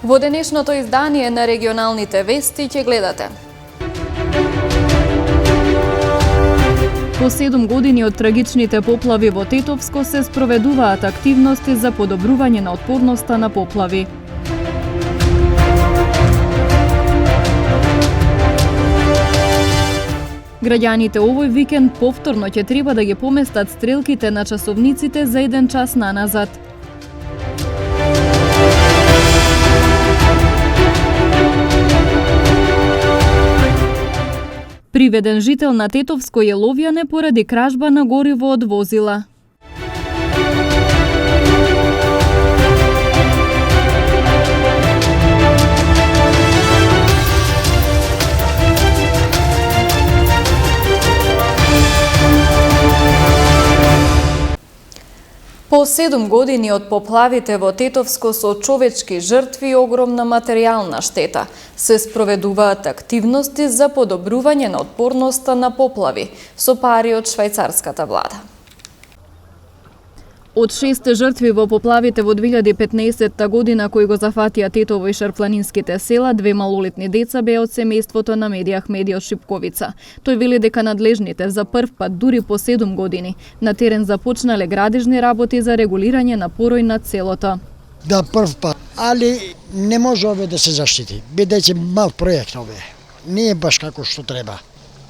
Во денешното издание на регионалните вести ќе гледате. По 7 години од трагичните поплави во Тетовско се спроведуваат активности за подобрување на отпорноста на поплави. Граѓаните овој викенд повторно ќе треба да ги поместат стрелките на часовниците за 1 час наназад. Приведен жител на Тетовско Јеловјане поради кражба на гориво од возила. По 7 години од поплавите во Тетовско со човечки жртви и огромна материјална штета, се спроведуваат активности за подобрување на отпорноста на поплави со пари од швајцарската влада. Од 6 жртви во поплавите во 2015 година кои го зафатија Тетово и шарпланинските села, 2 малолетни деца беа од семејството на Медија Ахмеди од Шипковица. Тој вели дека надлежните за прв пат, дури по 7 години, на терен започнале градежни работи за регулирање на порој над селото. Да, прв пат, али не може ове да се заштити, бидејќи мал проект ове. Не е баш како што треба.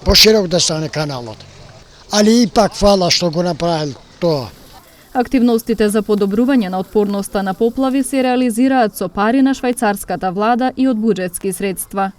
Поширок да стане каналот. Али ипак фала што го направил тоа. Активностите за подобрување на отпорноста на поплави се реализираат со пари на швајцарската влада и од буџетски средства.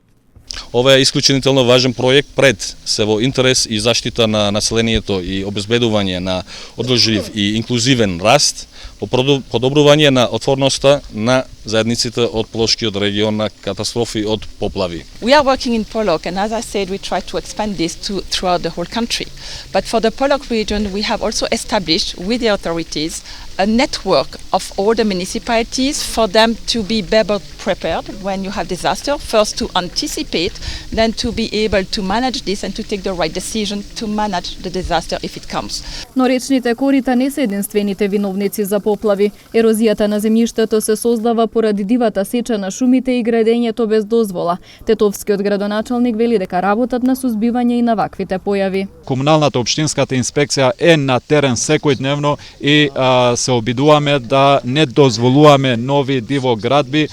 Ова е исклучително важен проект пред се во интерес и заштита на населението и обезбедување на одржлив и инклузивен раст, по подобрување на отворноста на заедниците од Полошкиот регион на катастрофи од поплави. We are working in Polok, and as I said, we try to expand this throughout the whole country. But for the Polok region, we have also established with the authorities a network of all the municipalities for them to be better prepared when you have disaster. First to anticipate, then to be able to manage this and to take the right decision to manage the disaster if it comes. Но речните корита не се единствените виновници за поплави. Ерозијата на земјиштето се создава поради дивата сеча на шумите и градењето без дозвола. Тетовскиот градоначалник вели дека работат на сузбивање и на ваквите појави. Комуналната општинската инспекција е на терен секојдневно и се обидуваме да не дозволуваме нови дивоградби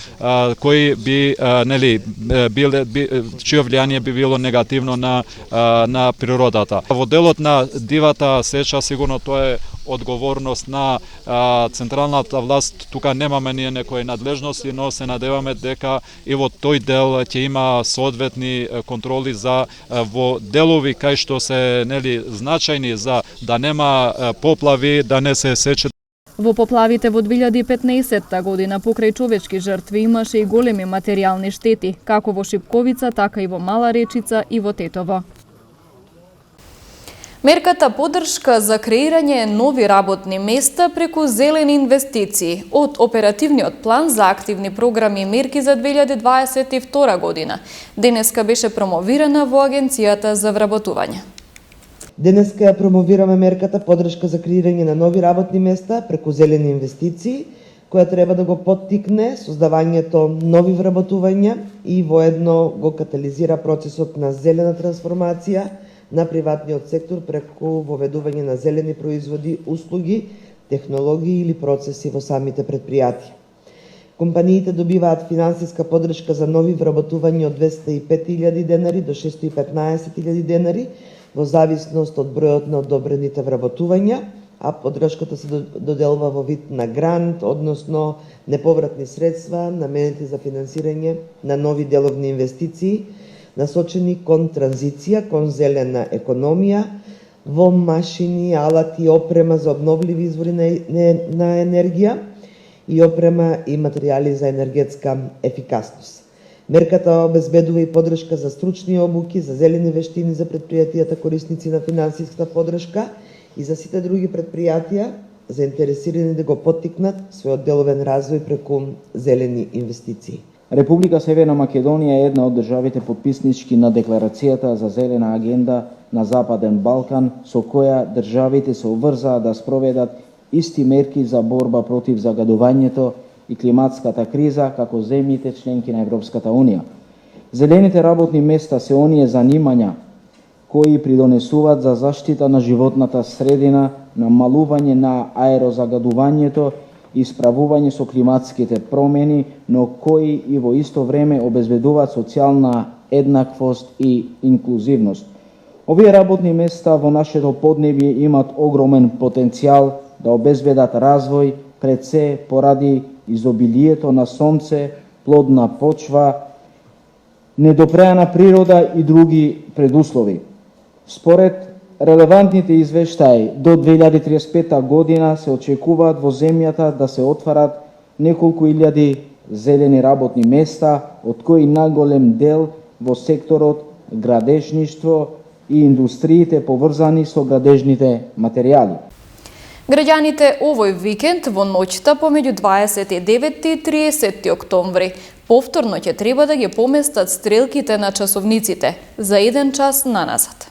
кои би чие влијание би било негативно на природата. Во делот на дивата сеча сигурно тоа е одговорност на централната власт. Тука немаме ние некои надлежности, но се надеваме дека и во тој дел ќе има соодветни контроли за во делови кај што се значајни за да нема поплави, да не се сече. Во поплавите во 2015 година покрај човечки жртви имаше и големи материјални штети, како во Шипковица, така и во Мала Речица и во Тетово. Мерката поддршка за креирање нови работни места преку зелени инвестиции од оперативниот план за активни програми и мерки за 2022 година денеска беше промовирана во Агенцијата за вработување. Денеска ја промовираме мерката поддршка за креирање на нови работни места преку зелени инвестиции, која треба да го поттикне создавањето нови вработувања и воедно го катализира процесот на зелена трансформација на приватниот сектор преку воведување на зелени производи, услуги, технологии или процеси во самите предпријатија. Компаниите добиваат финансиска поддршка за нови вработувања од 205.000 денари до 615.000 денари во зависност од бројот на одобрените вработувања, а поддршката се доделва во вид на грант, односно неповратни средства наменети за финансирање на нови деловни инвестиции, насочени кон транзиција, кон зелена економија, во машини, алати и опрема за обновливи извори на енергија и опрема и материјали за енергетска ефикасност. Мерката обезбедува и поддршка за стручни обуки, за зелени вештини за предпријатијата корисници на финансиска поддршка и за сите други предпријатија заинтересирани да го поттикнат својот деловен развој преку зелени инвестиции. Република Северна Македонија е една од државите потписнички на Декларацијата за зелена агенда на Западен Балкан, со која државите се обврзаа да спроведат исти мерки за борба против загадувањето и климатската криза како земјите членки на Европската Унија. Зелените работни места се оние занимања кои придонесуваат за заштита на животната средина, намалување на аерозагадувањето и справување со климатските промени, но кои и во исто време обезбедуваат социјална еднаквост и инклузивност. Овие работни места во нашето поднебје имаат огромен потенцијал да обезбедат развој, пред се поради изобилието на сонце, плодна почва, недопреана природа и други предуслови. Според релевантните извештаи, до 2035 година се очекуваат во земјата да се отварат неколку илјади зелени работни места, од кои најголем дел во секторот градежништво и индустриите поврзани со градежните материјали. Граѓаните овој викенд во ноќта помеѓу 29 и 30 октомври повторно ќе треба да ги поместат стрелките на часовниците за 1 час наназад.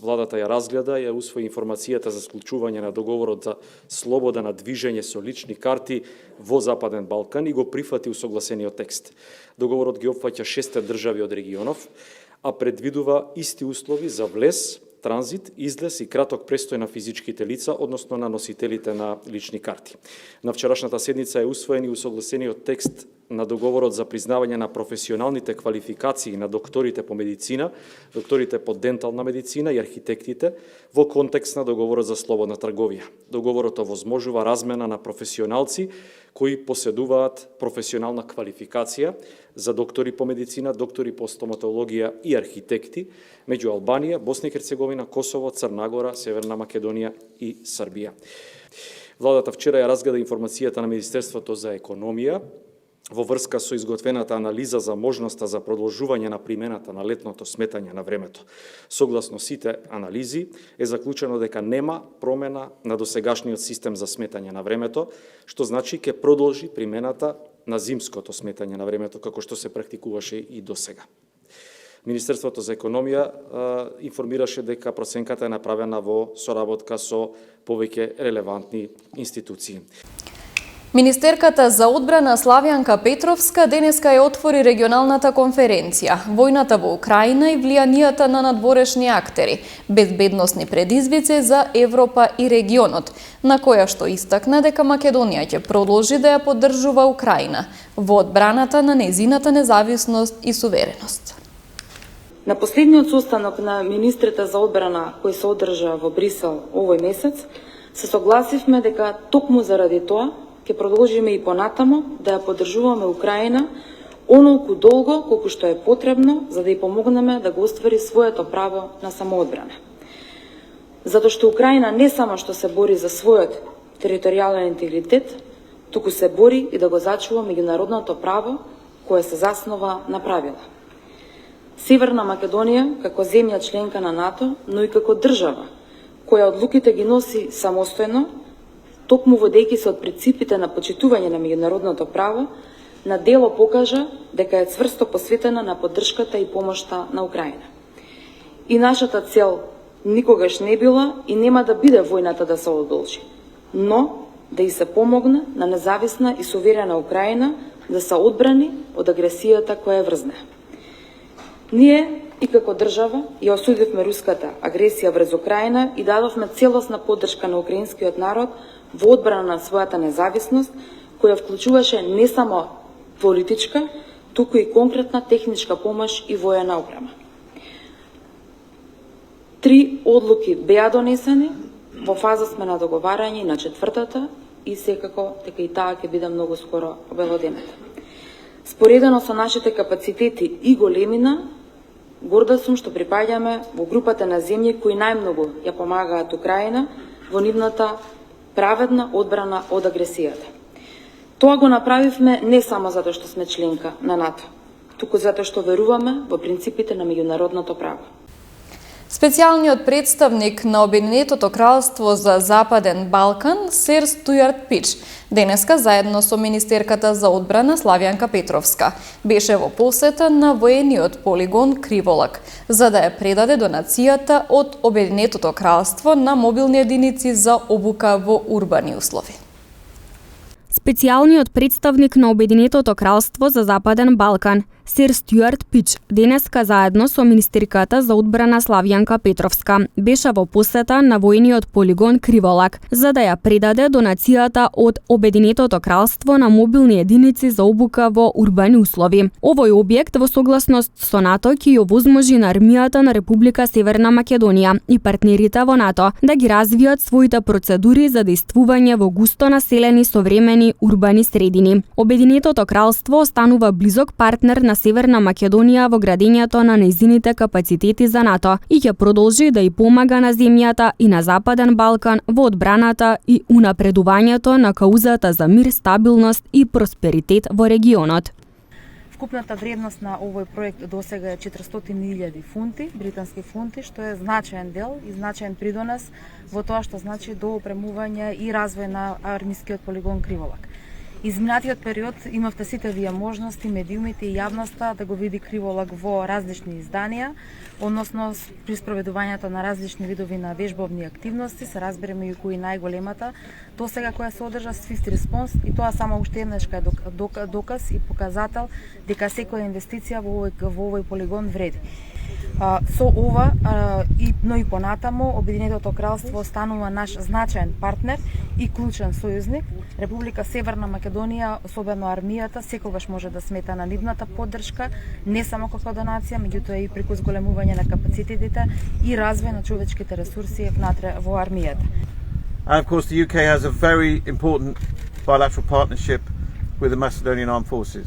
Владата ја разгледа и ја усвои информацијата за склучување на договорот за слобода на движење со лични карти во Западен Балкан и го прифати усогласениот текст. Договорот ги опфаќа 6 држави од регионов, а предвидува исти услови за влез, транзит, излез и краток престој на физичките лица, односно на носителите на лични карти. На вчерашната седница е усвоен и усогласениот текст на договорот за признавање на професионалните квалификации на докторите по медицина, докторите по дентална медицина и архитектите во контекст на договорот за слободна трговија. Договорот овозможува размена на професионалци кои поседуваат професионална квалификација за доктори по медицина, доктори по стоматологија и архитекти меѓу Албанија, Босна и Херцеговина, Косово, Црна Гора, Северна Македонија и Србија. Владата вчера ја разгледа информацијата на Министерството за економија во врска со изготвената анализа за можноста за продолжување на примената на летното сметање на времето. Согласно сите анализи е заклучено дека нема промена на досегашниот систем за сметање на времето, што значи ќе продолжи примената на зимското сметање на времето, како што се практикуваше и досега. Министерството за економија информираше дека проценката е направена во соработка со повеќе релевантни институции. Министерката за одбрана Славјанка Петровска денеска ја отвори регионалната конференција «Војната во Украина и влијанијата на надворешни актери, безбедносни предизвици за Европа и регионот», на која што истакна дека Македонија ќе продолжи да ја поддржува Украина во одбраната на нејзината независност и сувереност. На последниот состанок на министрите за одбрана кој се одржа во Брисел овој месец, се согласивме дека токму заради тоа ќе продолжиме и понатамо да ја поддржуваме Украина онолку долго колку што е потребно за да ја помогнеме да го оствари своето право на самоодбрана. Затоа што Украина не само што се бори за својот територијален интегритет, туку се бори и да го зачува меѓународното право кое се заснова на правила. Северна Македонија, како земја членка на НАТО, но и како држава, која одлуките ги носи самостојно, токму водејќи се од принципите на почитување на меѓународното право, на дело покажа дека е цврсто посветена на поддршката и помошта на Украина. И нашата цел никогаш не била и нема да биде војната да се одолжи, но да и се помогне на независна и суверена Украина да се одбрани од агресијата која е врзне. Ние и како држава ја осудивме руската агресија врз Украина и дадовме целосна поддршка на украинскиот народ во одбрана на својата независност, која вклучуваше не само политичка, туку и конкретна техничка помош и воена опрема. 3 одлуки беа донесени, во фаза сме на договарање на 4-та и секако дека и таа ќе биде многу скоро обелодената. Споредено со нашите капацитети и големина, горда сум што припаѓаме во групата на земји кои најмногу ја помагаат Украина во нивната праведна одбрана од агресијата. Тоа го направивме не само затоа што сме членка на НАТО, туку затоа што веруваме во принципите на меѓународното право. Специјалниот представник на Обединетото кралство за Западен Балкан, сер Стујарт Пич, денеска заедно со министерката за одбрана Славјанка Петровска, беше во посета на воениот полигон Криволак, за да ја предаде донацијата од Обединетото кралство на мобилни единици за обука во урбани услови. Специјалниот представник на Обединетото кралство за Западен Балкан, Сир Стюарт Пич, денеска заедно со министерката за одбрана Славјанка Петровска, беше во посета на војниот полигон Криволак, за да ја предаде донацијата од Обединетото кралство на мобилни единици за обука во урбани услови. Овој објект во согласност со НАТО ќе ја возможи на армијата на Република Северна Македонија и партнерите во НАТО да ги развијат своите процедури за действување во густо населени современи урбани средини. Обединетото кралство останува близок партнер на Северна Македонија во градењето на нејзините капацитети за НАТО и ќе продолжи да и помага на земјата и на Западен Балкан во одбраната и унапредувањето на каузата за мир, стабилност и просперитет во регионот. Вкупната вредност на овој проект досега е 400.000 фунти, британски фунти, што е значаен дел и значаен придонес во тоа што значи до опремување и развој на армискиот полигон Криволак. Изминатиот период имавте сите вие можности, медиумите и јавноста да го види Криволак во различни изданија, односно при спроведувањето на различни видови на вежбовни активности, се разбереме и кои најголемата, досега која се одржа Swift Response, и тоа само уште еднашка е доказ и показател дека секоја инвестиција во овој полигон вреди. Со ова, но и понатамо, Обединетото кралство останува наш значаен партнер и клучен сојузник. Република Северна Македонија, особено армијата, секогаш може да смета на нивната поддршка, не само како донација, меѓутоа и преку зголемување на капацитетите и развој на човечките ресурси внатре во армијата. And of course the UK has a very important bilateral partnership with the Macedonian Armed Forces.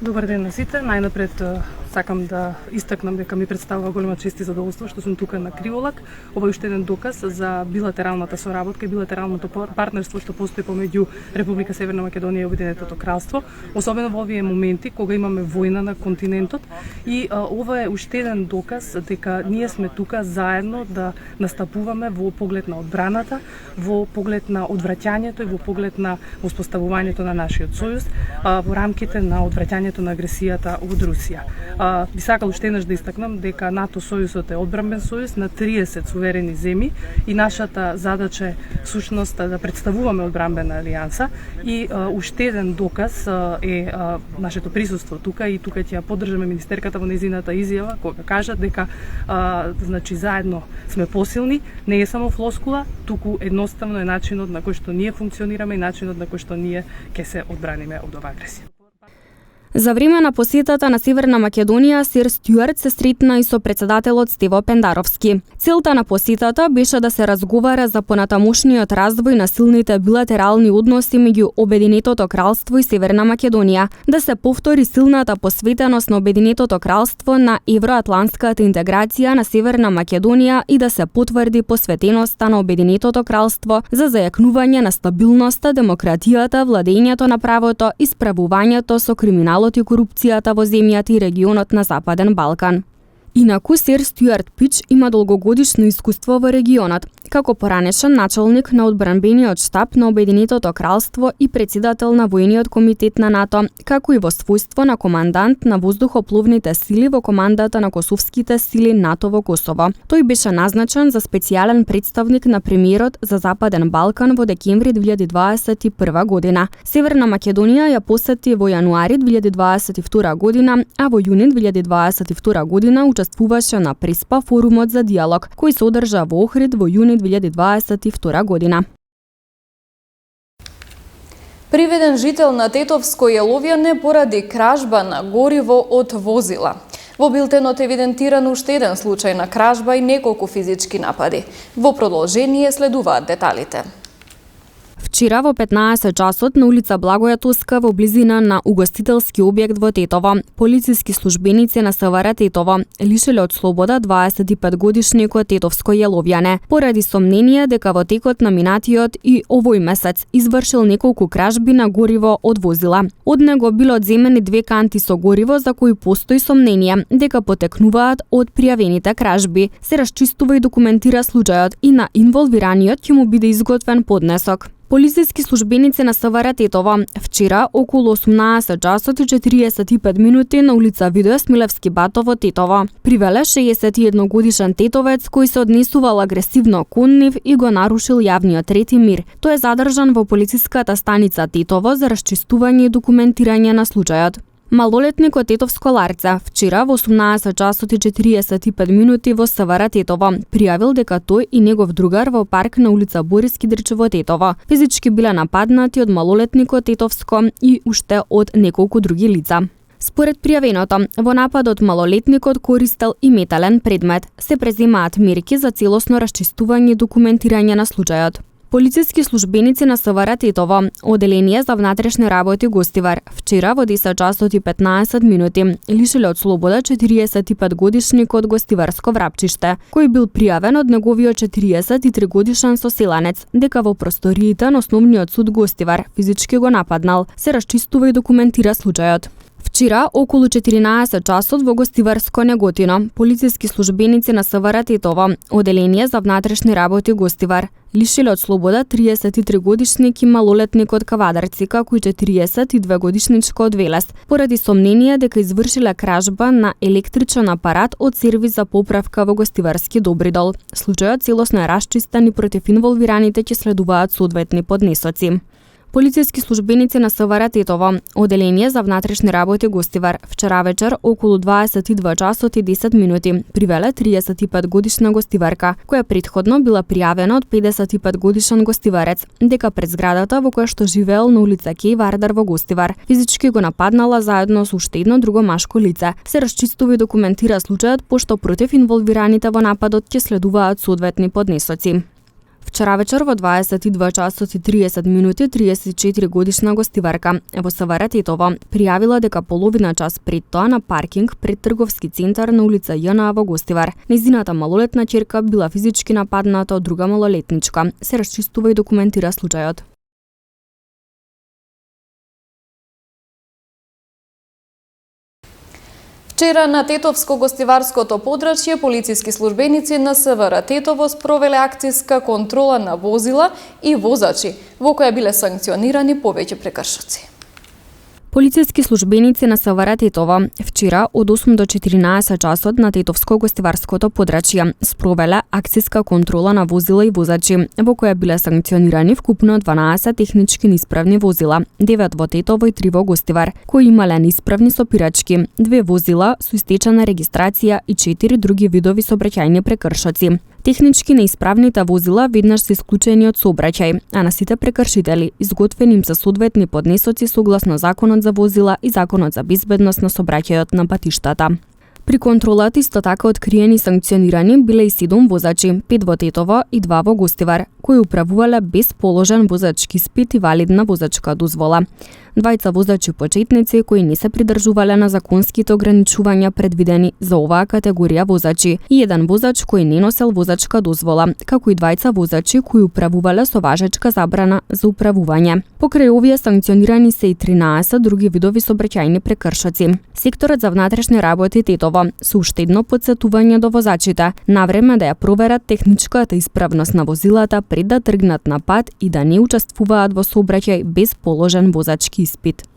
Добар ден на сите. Најнапред сакам да истакнам дека ми представува голема чест и задоволство што сум тука на Криволак. Ова е уште еден доказ за билатералната соработка и билатералното партнерство што постои помеѓу Република Северна Македонија и Обединетото кралство, особено во овие моменти кога имаме војна на континентот. И ова е уште еден доказ дека ние сме тука заедно да настапуваме во поглед на одбраната, во поглед на одвраќањето и во поглед на воспоставувањето на нашиот сојуз во рамките на одвраќањето на агресијата од Русија. Би сакал уште еднаш да истакнам дека НАТО сојузот е одбранбен сојуз на 30 суверени земји и нашата задача е сушност да представуваме одбранбена алијанса и уште еден доказ е нашето присуство тука и тука ќе ја поддржаме министерката во нејзината изјава кога кажа дека значи заедно сме посилни, не е само флоскула, туку едноставно е начинот на кој што ние функционираме и начинот на кој што ние ќе се одбраниме од оваа агресија. За време на посетата на Северна Македонија, Сир Стюарт се сретна и со председателот Стево Пендаровски. Целта на посетата беше да се разговара за понатамошниот развој на силните билатерални односи меѓу Обединетото кралство и Северна Македонија, да се повтори силната посветеност на Обединетото кралство на евроатлантската интеграција на Северна Македонија и да се потврди посветеноста на Обединетото кралство за зајакнување на стабилноста, демократијата, владењето на правото и справувањето со криминал и корупцијата во земјата и регионот на Западен Балкан. Инаку Сир Стюарт Пич има долгогодишно искуство во регионот, како поранешен началник на одбранбениот штаб на Обединетото кралство и председател на војниот комитет на НАТО, како и во својство на командант на воздухопловните сили во командата на косовските сили НАТО во Косово. Тој беше назначен за специјален представник на премиерот за Западен Балкан во декември 2021 година. Северна Македонија ја посети во јануари 2022 година, а во јуни 2022 година учествуваше на Преспа форумот за диалог, кој се одржа во Охрид во јуни 2022 година. Приведен жител на Тетовско Јеловјане поради кражба на гориво од возила. Во билтенот е евидентиран уште еден случај на кражба и неколку физички напади. Во продолжение следуваат деталите. Вчера во 15 часот на улица Благоја Тоска во близина на угостителски објект во Тетово, полициски службеници на СВР Тетово лишиле од слобода 25-годишникот Тетовско Јеловјане поради сомнение дека во текот на минатиот и овој месец извршил неколку кражби на гориво од возила. Од него било одземени 2 канти со гориво за кои постои сомнение дека потекнуваат од пријавените кражби. Се расчистува и документира случајот и на инволвираниот ќе му биде изготвен поднесок. Полициски службеници на СВР Тетово вчера околу 18 часот и 45 минути на улица Видој Смилевски бато во Тетово привеле 61 годишен тетовец кој се однесувал агресивно кон нив и го нарушил јавниот ред и мир. Тој е задржан во полициската станица Тетово за расчистување и документирање на случајот. Малолетникот Тетовско Ларце вчера во 18 часот и 45 минути во СВР Тетово пријавил дека тој и негов другар во парк на улица Борис Кидрич во Тетово физички биле нападнати од малолетникот Тетовско и уште од неколку други лица. Според пријавеното, во нападот малолетникот користел и метален предмет. Се преземаат мерки за целосно расчистување и документирање на случајот. Полициски службеници на СВР Тетово, Оделение за внатрешни работи Гостивар, вчера во 10 часот и 15 минути лишиле од слобода 45 годишникот Гостиварско Врапчиште, кој бил пријавен од неговиот 43 годишен соселанец, дека во просториите на Основниот суд Гостивар физички го нападнал. Се расчистува и документира случајот. Вчера, околу 14 часот во Гостиварско Неготино, полициски службеници на СВР Тетово, Оделение за внатрешни работи Гостивар, лишиле од слобода 33 годишник и малолетникот Кавадарцика, кој 42 годишничко од Велес, поради сомнение дека извршиле кражба на електричен апарат од сервис за поправка во Гостиварски Добридол. Случајот целосно е расчистен и против инволвираните ќе следуваат соодветни поднесоци. Полициски службеници на СВР Тетово, Оделение за внатрешни работи Гостивар, вчера вечер околу 22 часот и 10 минути привеле 35 годишна гостиварка, која претходно била пријавена од 55 годишен гостиварец, дека пред зградата во која што живеел на улица Кеј Вардар во Гостивар, физички го нападнала заедно со уште едно друго машко лице. Се расчистува и документира случајот, пошто против инволвираните во нападот ќе следуваат соодветни поднесоци. Вчера вечер во 22 часот и 30 минути 34 годишна гостиварка во СВР Тетово пријавила дека половина час пред тоа на паркинг пред трговски центар на улица ЈНА во Гостивар нејзината малолетна ќерка била физички нападната од друга малолетничка. Се расчистува и документира случајот. Вчера на Тетовско-гостиварското подрачје полициски службеници на СВР Тетово спровеле акцијска контрола на возила и возачи, во која биле санкционирани повеќе прекршоци. Полициски службеници на СВР Тетово вчера од 8 до 14 часот на Тетовско-гостиварското подрачје спровеле акцијска контрола на возила и возачи, во која биле санкционирани вкупно 12 технички неисправни возила, 9 во Тетово и 3 во Гостивар, кои имале неисправни сопирачки, 2 возила со истечена регистрација и 4 други видови сообраќајни прекршоци. Технички неисправните возила веднаш се исклучени од сообраќај, а на сите прекршители изготвени им се соодветни поднесоци согласно Законот за возила и Законот за безбедност на сообраќајот на патиштата. При контролата исто така откриени и санкционирани биле и 7 возачи, 5 во Тетово и 2 во Гостивар, кои управувале без положен возачки испит и валидна возачка дозвола. Двајца возачи почетници кои не се придржувале на законските ограничувања предвидени за оваа категорија возачи и еден возач кој не носел возачка дозвола, како и двајца возачи кои управувале со важечка забрана за управување. Покрај овие санкционирани се и 13 други видови сообраќајни прекршоци. Секторот за внатрешни работи Тетово со уште едно потсетување до возачите навреме да ја проверат техничката исправност на возилата пред да тргнат на пат и да не учествуваат во сообраќај без положен возачки испит.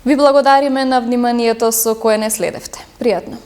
Ви благодариме на вниманието со кое не следевте. Пријатно!